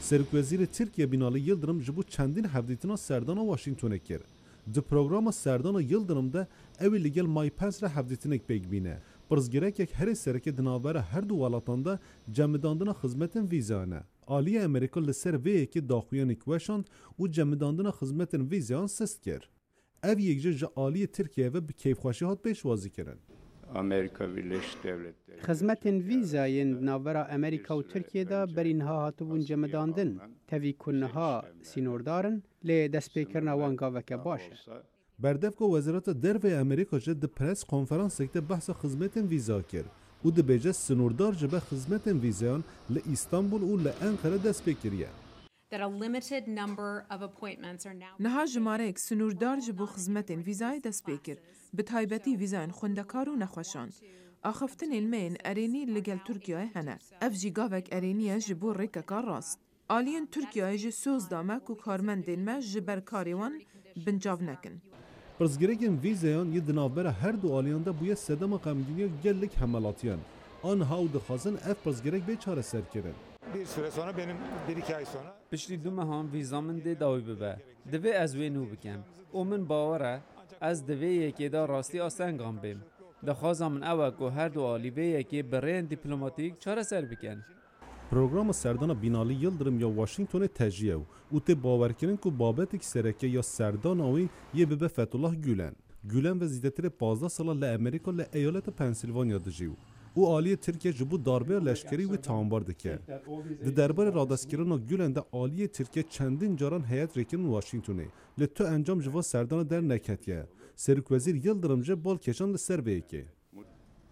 سرکوزیر ترکیه بینالی یلدرم جبو چندین هفدیتنا سردان واشنگتن کرد. د پروگرام سردان یلدرم ده اوی لگل مای پنس را هفدیتنک بیگ بینه. پرزگرک یک هر سرکه دنابر هر دو والاتان ده جمعداندن خدمتن ویزانه. آلیه امریکا لسر وی که داخویان کوشاند و جمعداندن خدمتن ویزان سست کرد. او یک جا آلیه ترکیه و به کیفخواشی هات پیشوازی کردن. Amerika Birleşik Devletleri خدمتên vîzayên navbera Amerîka û Tirkiyeyê de berînha hatibûn cemidandin. Tevî ku niha sînordarin lê destpêkirina wan gaveke baş e. بردفق وزارت درve امریکا جه د پرس کنفرانسک ده بحث خدمتن ویزا کرد و د بیجه سنوردار جبه خدمتن ویزایان ل استانبول و ل انقره دست بکریه. that a limited number of appointments are now نها جمارک سنوردار جبو خدمتن ویزای دست بکر به تایبەتی ویزاین خوندکار و نخوشان. آخفتن المین ارینی لگل ترکیه هنه. اف جی گاوک ارینیه جبو ریککار راست. آلین ترکیه جه سوز دامک و کارمندین ما جبر کاریوان بنجاو نکن. پرزگرگین ویزایان یه دنابر هر دو آلیان ده بویه سدام قمگینی گلک حملاتیان. آنها و دخوازن اف پرزگرگ به چاره سر کردن. Bir süre sonra benim 1-2 ay sonra پشتی دو مهام ویزامن ده داوی ببه دوی از وی نو بکم او من باوره از دوی یکی دا راستی آسنگام بیم دخوازم من اوه که هر دو آلی وی یکی برین دیپلماتیک چاره سر بکن پروگرام سردان بینالی یلدرم یا واشنگتن تجیه و ته باور کردن که بابت سرکه یا سردان آوی یه به فتولاه گولن و زیدتر 15 سال ل امریکا ل ایالت پنسیلوانیا دجیو او آلی ترکیه جبو داربه لشکری و تانبار دکه. ده دربار رادستگران گولن ده آلی ترکیه چندین جاران هیئت رکن واشنگتنه. لطو انجام جوا سردان در نکتیه. سرک وزیر یلدرم جه بال کشان سر بیکی.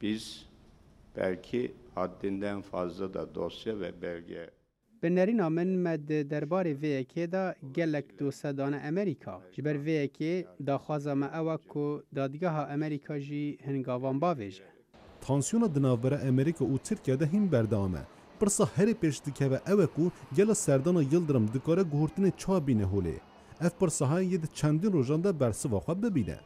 biz belki haddinden fazla da dosya ve belge Bi nerîna min me di derbarê vê yekê de gelek dosedane Amerîka. Ji ber vê yekê daxwaza me ew e ku dadgeha Amerîka jî hingavan bavêje. تانسیون دنابره امریکا و ترکیه ده هم بردامه. پرسا هر پیش دکه و اوه کو گل سردان یلدرم دکاره گهورتن چا بینه هوله. اف پرسا های ید چندین روزان ده برسوا خواب ببینه.